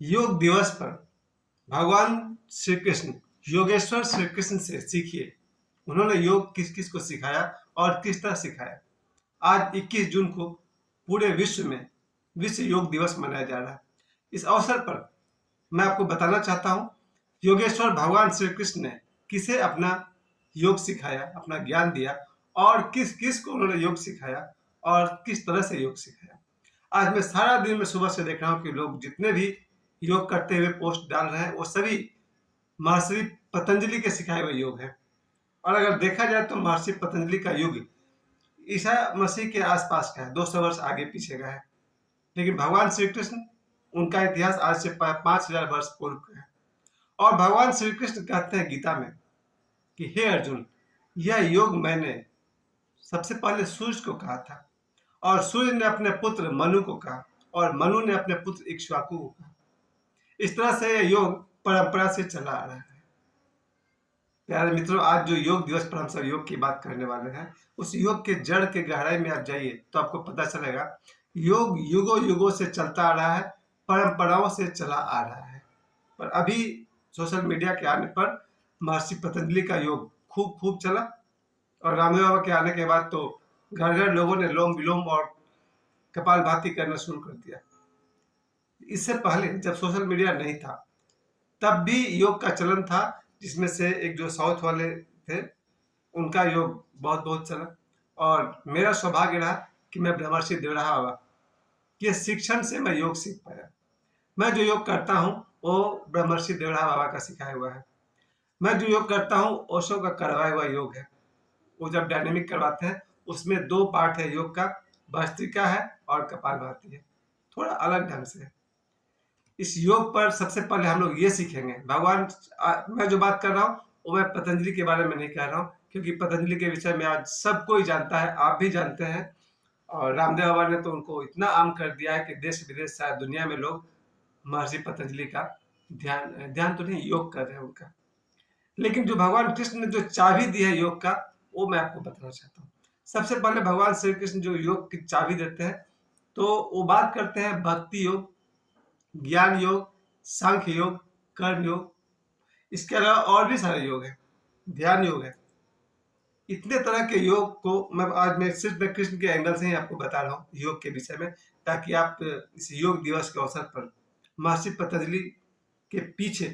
योग दिवस पर भगवान श्री कृष्ण योगेश्वर श्री कृष्ण से सीखिए। उन्होंने योग किस किस को सिखाया और किस तरह सिखाया। आज 21 जून को पूरे विश्व में विश्व योग दिवस मनाया जा रहा है। इस अवसर पर मैं आपको बताना चाहता हूँ योगेश्वर भगवान श्री कृष्ण ने किसे अपना योग सिखाया, अपना ज्ञान दिया और किस किस को उन्होंने योग सिखाया और किस तरह से योग सिखाया। आज मैं सारा दिन में सुबह से देख रहा हूँ कि लोग जितने भी योग करते हुए पोस्ट डाल रहे हैं वो सभी महर्षि पतंजलि के सिखाए हुए योग हैं। और अगर देखा जाए तो महर्षि पतंजलि का युग ईसा मसीह के आसपास का है, 200 वर्ष आगे पीछे का है। लेकिन भगवान श्री कृष्ण, उनका इतिहास आज से 5000 वर्ष पूर्व का है। और भगवान श्री कृष्ण कहते हैं गीता में कि हे अर्जुन, यह योग मैंने सबसे पहले सूर्य को कहा था और सूर्य ने अपने पुत्र मनु को कहा और मनु ने अपने पुत्र इक्ष्वाकु को कहा। इस तरह से यह योग परंपरा से चला आ रहा है। प्यारे मित्रों, आज जो योग दिवस पर हम सब योग की बात करने वाले हैं, उस योग के जड़ के गहराई में आप जाइए तो आपको पता चलेगा योग युगों युगों से चलता आ रहा है, परंपराओं से चला आ रहा है। पर अभी सोशल मीडिया के आने पर महर्षि पतंजलि का योग खूब खूब चला और रामदेव बाबा के आने के बाद तो घर घर लोगों ने लोम विलोम और कपालभाति करना शुरू कर दिया। इससे पहले जब सोशल मीडिया नहीं था तब भी योग का चलन था, जिसमें से एक जो साउथ वाले थे उनका योग बहुत बहुत चला। और मेरा सौभाग्य रहा कि मैं ब्रह्मर्षि देवराहा बाबा के शिक्षण से मैं योग सीख पाया। मैं जो योग करता हूँ वो ब्रह्मर्षि देवराहा बाबा का सिखाया हुआ है। मैं जो योग करता हूँ ओशो का करवाया हुआ योग है। वो जब डायनेमिक करवाते हैं उसमें 2 पार्ट है योग का, भस्त्रिका है और कपालभाति है, थोड़ा अलग ढंग से है। इस योग पर सबसे पहले हम लोग ये सीखेंगे भगवान, मैं जो बात कर रहा हूँ वो मैं पतंजलि के बारे में नहीं कह रहा हूँ, क्योंकि पतंजलि के विषय में आज सब कोई जानता है, आप भी जानते हैं। और रामदेव बाबा ने तो उनको इतना आम कर दिया है कि देश विदेश शायद दुनिया में लोग महर्षि पतंजलि का ध्यान ध्यान तो नहीं, योग कर रहे हैं उनका। लेकिन जो भगवान कृष्ण ने जो चाबी दी है योग का, वो मैं आपको बताना चाहता हूँ। सबसे पहले भगवान श्री कृष्ण जो योग की चाबी देते हैं तो वो बात करते हैं भक्ति योग, ज्ञान योग, सांख्य योग, कर्म योग। इसके अलावा और भी सारे योग हैं, ध्यान योग है। इतने तरह के योग को मैं सिर्फ कृष्ण के एंगल से ही आपको बता रहा हूँ योग के विषय में, ताकि आप इस योग दिवस के अवसर पर महर्षि पतंजलि के पीछे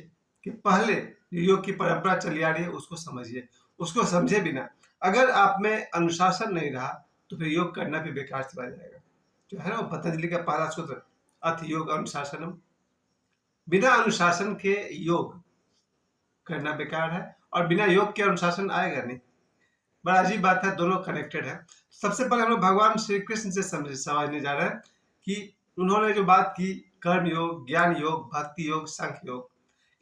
के पहले जो योग की परंपरा चली आ रही है उसको समझिए। उसको समझे बिना अगर आप में अनुशासन नहीं रहा तो फिर योग करना भी बेकार चला जाएगा। जो है ना वो पतंजलि का पहला सूत्र, अथ योग अनुशासनम। बिना अनुशासन के योग करना बेकार है और बिना योग के अनुशासन आएगा नहीं। बड़ा अजीब बात है, दोनों कनेक्टेड है। सबसे पहले हम लोग भगवान श्री कृष्ण से समझने जा रहे हैं कि उन्होंने जो बात की कर्म योग, ज्ञान योग, भक्ति योग, सांख्य योग,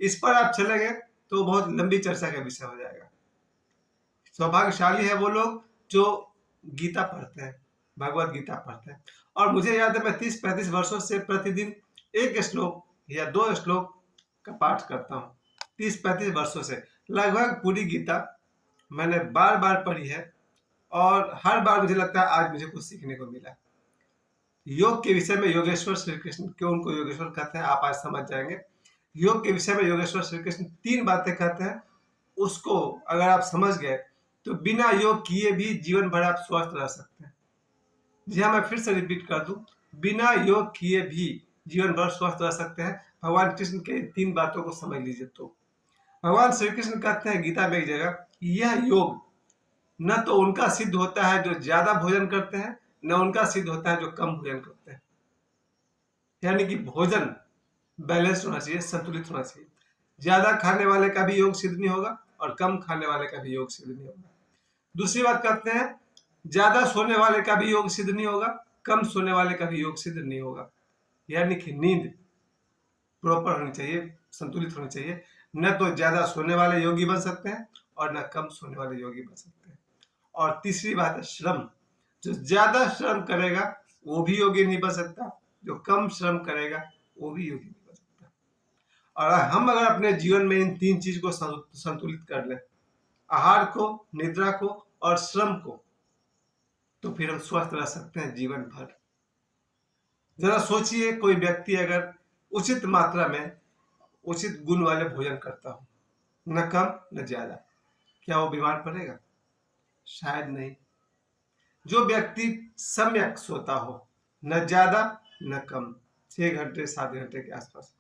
इस पर आप चले गए तो बहुत लंबी चर्चा का विषय हो जाएगा। सौभाग्यशाली है वो लोग जो गीता पढ़ते हैं, भगवत गीता पढ़ते हैं। और मुझे याद है मैं 30-35 वर्षों से प्रतिदिन एक श्लोक या 2 श्लोक का पाठ करता हूँ। 30-35 वर्षों से लगभग पूरी गीता मैंने बार बार पढ़ी है और हर बार मुझे लगता है आज मुझे कुछ सीखने को मिला। योग के विषय में योगेश्वर श्री कृष्ण, क्यों उनको योगेश्वर कहते हैं आप आज समझ जाएंगे। योग के विषय में योगेश्वर श्री कृष्ण 3 बातें कहते हैं, उसको अगर आप समझ गए तो बिना योग किए भी जीवन भर आप स्वस्थ रह सकते हैं। जी हाँ, मैं फिर से रिपीट कर दूं, बिना योग किए भी जीवन भर स्वस्थ रह सकते हैं। भगवान कृष्ण के 3 बातों को समझ लीजिए तो भगवान श्री कृष्ण कहते हैं गीता में एक जगह, यह योग न तो उनका सिद्ध होता है जो ज्यादा भोजन करते हैं, न उनका सिद्ध होता है जो कम भोजन करते हैं। यानी कि भोजन बैलेंस होना चाहिए, संतुलित होना चाहिए। ज्यादा खाने वाले का भी योग सिद्ध नहीं होगा और कम खाने वाले का भी योग सिद्ध नहीं होगा। दूसरी बात कहते हैं, ज्यादा सोने वाले का भी योग सिद्ध नहीं होगा, कम सोने वाले का भी योग सिद्ध नहीं होगा। यानी कि नींद प्रॉपर होनी चाहिए, संतुलित होनी चाहिए। न तो ज्यादा सोने वाले योगी बन सकते हैं और न कम सोने वाले योगी बन सकते हैं। और तीसरी बात है श्रम, जो ज्यादा श्रम करेगा वो भी योगी नहीं बन सकता, जो कम श्रम करेगा वो भी योगी नहीं बन सकता। और हम अगर अपने जीवन में इन 3 चीज को संतुलित कर लें, आहार को, निद्रा को और श्रम को, तो फिर हम स्वस्थ रह सकते हैं जीवन भर। जरा सोचिए, कोई व्यक्ति अगर उचित मात्रा में उचित गुण वाले भोजन करता हो, न कम न ज्यादा, क्या वो बीमार पड़ेगा? शायद नहीं। जो व्यक्ति सम्यक सोता हो, न ज्यादा न कम, 6 घंटे 7 घंटे के आसपास,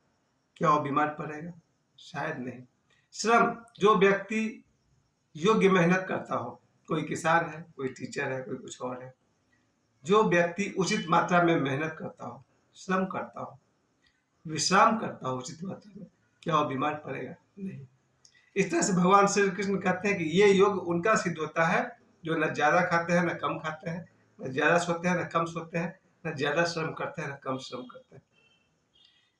क्या वो बीमार पड़ेगा? शायद नहीं। श्रम, जो व्यक्ति योग्य मेहनत करता हो, कोई किसान है, कोई टीचर है, कोई कुछ और है, जो व्यक्ति उचित मात्रा में मेहनत करता हो, श्रम करता हो, विश्राम करता हो उचित मात्रा में, क्या वो बीमार पड़ेगा? नहीं। इस तरह से भगवान श्री कृष्ण कहते हैं कि ये योग उनका सिद्ध होता है जो न ज्यादा खाते हैं न कम खाते हैं, न ज्यादा सोते हैं न कम सोते हैं, न ज्यादा श्रम करते हैं न कम श्रम करते हैं।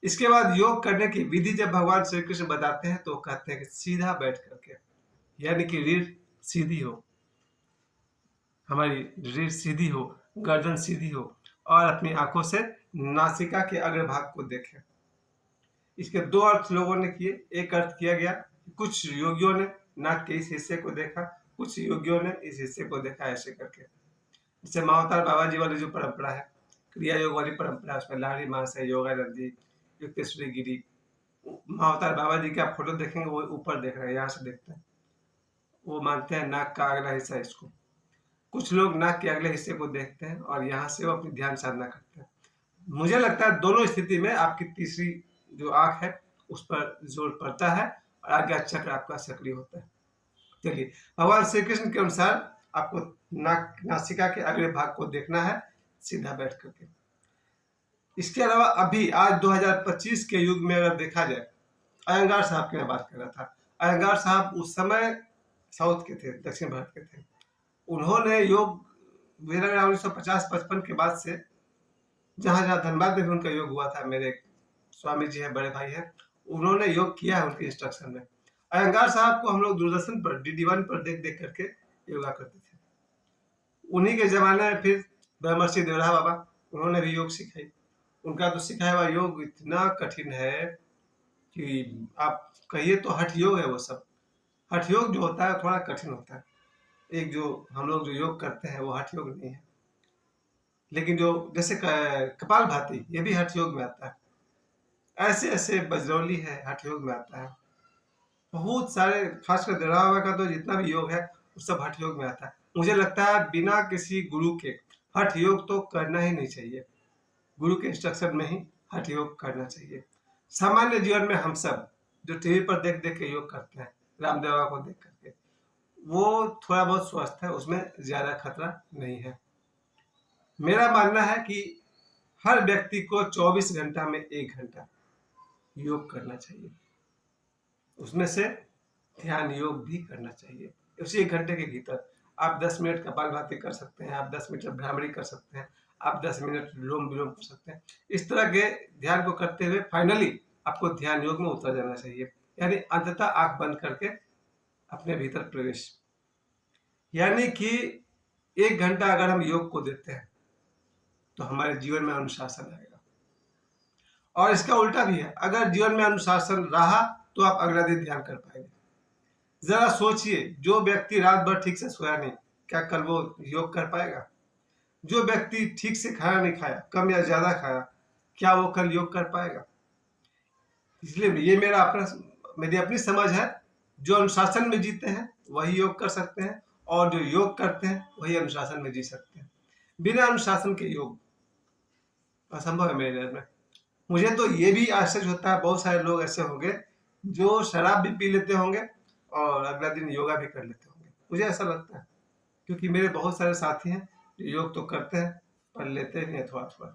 इसके बाद योग करने की विधि जब भगवान श्री कृष्ण बताते हैं तो कहते हैं कि सीधा बैठ करके, यानी कि रीढ़ सीधी हो, हमारी रीढ़ सीधी हो, गर्दन सीधी हो, और अपनी आंखों से नासिका के अग्रभाग को देखें। इसके दो अर्थ लोगों ने किए। एक अर्थ किया गया, कुछ योगियों ने नाक के इस हिस्से को देखा, कुछ योगियों ने इस हिस्से को देखा, ऐसे करके। जैसे महाअवतार बाबा जी वाली जो परंपरा है, क्रिया योग वाली परंपरा, उसमें लाहिड़ी मास है, योगानंदी, युक्तेश्वरी गिरी। महाअवतार बाबा जी के आप फोटो देखेंगे, वो ऊपर देख रहे हैं, यहाँ से देखते हैं, वो मानते हैं नाक का अगला हिस्सा इसको। कुछ लोग नाक के अगले हिस्से को देखते हैं और यहाँ से वो अपनी ध्यान साधना करते हैं। मुझे लगता है दोनों स्थिति में आपकी तीसरी जो आंख है उस पर जोर पड़ता है और आज्ञा चक्र आपका सक्रिय होता है। चलिए, भगवान श्री कृष्ण के अनुसार आपको नासिका के अगले भाग को देखना है सीधा बैठ करके। इसके अलावा अभी आज 2025 के युग में अगर देखा जाए, अयंगार साहब की मैं बात कर रहा था। अयंगार साहब उस समय साउथ के थे, दक्षिण भारत के थे। उन्होंने योग 1950-55 के बाद से, जहाँ जहाँ धनबाद में भी उनका योग हुआ था, मेरे स्वामी जी हैं, बड़े भाई हैं, उन्होंने योग किया है उनके इंस्ट्रक्शन में। अयंगार साहब को हम लोग दूरदर्शन पर DD1 पर देख देख करके योगा करते थे। उन्हीं के जमाने में फिर ब्रह्मर्षि देवरा बाबा, उन्होंने भी योग सिखाई। उनका तो सिखाया हुआ योग इतना कठिन है कि आप कहिए तो हठ योग है वो सब। हठ योग जो होता है थोड़ा कठिन होता है। एक जो हम लोग जो योग करते हैं वो हठ योग नहीं है, लेकिन जो जैसे कपाल भाती, ये भी हठ योग में आता है। ऐसे ऐसे बजरौली है, हठ योग में आता है। बहुत सारे, खासकर देवरा बाबा का तो जितना भी योग है वो सब हठ योग में आता है। मुझे लगता है बिना किसी गुरु के हठ योग तो करना ही नहीं चाहिए। गुरु के इंस्ट्रक्शन में ही हठ योग करना चाहिए। सामान्य जीवन में हम सब जो टीवी पर देख देख के योग करते हैं, रामदेव बाबा को देख करके, वो थोड़ा बहुत स्वस्थ है, उसमें ज्यादा खतरा नहीं है। मेरा मानना है कि हर व्यक्ति को 24 घंटा में 1 घंटा योग करना चाहिए। उसमें से ध्यान योग भी करना चाहिए। उसी 1 घंटे के भीतर आप 10 मिनट कपालभाति कर सकते हैं, आप 10 मिनट भ्रामरी कर सकते हैं, आप 10 मिनट लोम विलोम कर सकते हैं। इस तरह के ध्यान को करते हुए फाइनली आपको ध्यान योग में उतर जाना चाहिए, यानी अंततः आंख बंद करके अपने भीतर प्रवेश। यानी कि 1 घंटा अगर हम योग को देते हैं तो हमारे जीवन में अनुशासन आएगा। और इसका उल्टा भी है, अगर जीवन में अनुशासन रहा तो आप अगला दिन ध्यान कर पाएंगे। जरा सोचिए, जो व्यक्ति रात भर ठीक से सोया नहीं, क्या कल वो योग कर पाएगा? जो व्यक्ति ठीक से खाना नहीं खाया, कम या ज्यादा खाया, क्या वो कल योग कर पाएगा? इसलिए ये मेरी अपनी समझ है, जो अनुशासन में जीते हैं वही योग कर सकते हैं, और जो योग करते हैं वही अनुशासन में जी सकते हैं। बिना अनुशासन के योग असंभव है मेरे नजर में। मुझे तो ये भी आश्चर्य होता है, बहुत सारे लोग ऐसे होंगे जो शराब भी पी लेते होंगे और अगला दिन योगा भी कर लेते होंगे। मुझे ऐसा लगता है, क्योंकि मेरे बहुत सारे साथी हैं जो योग तो करते हैं पर लेते नहीं है थोड़ा थोड़ा।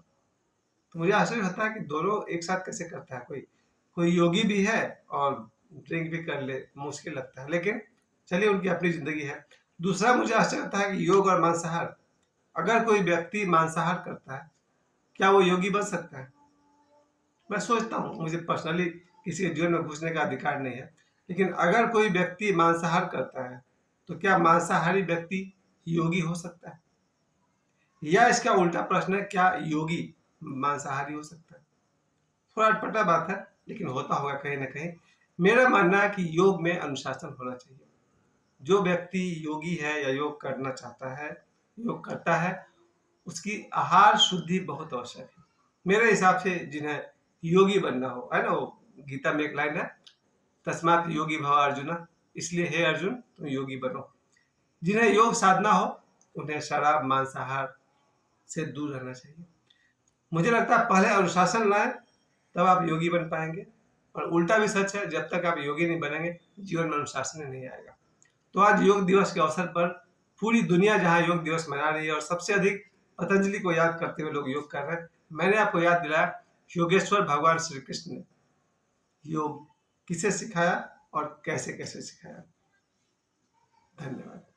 तो मुझे आश्चर्य होता है कि दोनों एक साथ कैसे करता है। कोई कोई योगी भी है और ड्रिंक भी कर ले, मुश्किल लगता है, लेकिन चलिए, उनकी अपनी जिंदगी है। दूसरा मुझे आश्चर्य होता है कि योग और मांसाहार, अगर कोई व्यक्ति मांसाहार करता है, क्या वो योगी बन सकता है? मैं सोचता हूँ, मुझे पर्सनली किसी के जीवन में घुसने का अधिकार नहीं है, लेकिन अगर कोई व्यक्ति मांसाहार करता है तो क्या मांसाहारी व्यक्ति योगी हो सकता है? या इसका उल्टा प्रश्न है, क्या योगी मांसाहारी हो सकता है? थोड़ा अटपटा बात है, लेकिन होता होगा कहीं ना कहीं। मेरा मानना है कि योग में अनुशासन होना चाहिए। जो व्यक्ति योगी है या योग करना चाहता है, योग करता है, उसकी आहार शुद्धि बहुत आवश्यक है। मेरे हिसाब से जिन्हें योगी बनना हो, है ना, वो गीता में एक लाइन है, तस्मात योगी भव अर्जुन, इसलिए हे अर्जुन तुम योगी बनो। जिन्हें योग साधना हो उन्हें शराब मांसाहार से दूर रहना चाहिए। मुझे लगता है पहले अनुशासन लाएं तब आप योगी बन पाएंगे, और उल्टा भी सच है, जब तक आप योगी नहीं बनेंगे जीवन में अनुशासन नहीं आएगा। तो आज योग दिवस के अवसर पर पूरी दुनिया जहां योग दिवस मना रही है और सबसे अधिक पतंजलि को याद करते हुए लोग योग कर रहे हैं, मैंने आपको याद दिलाया योगेश्वर भगवान श्री कृष्ण ने योग किसे सिखाया और कैसे कैसे सिखाया। धन्यवाद।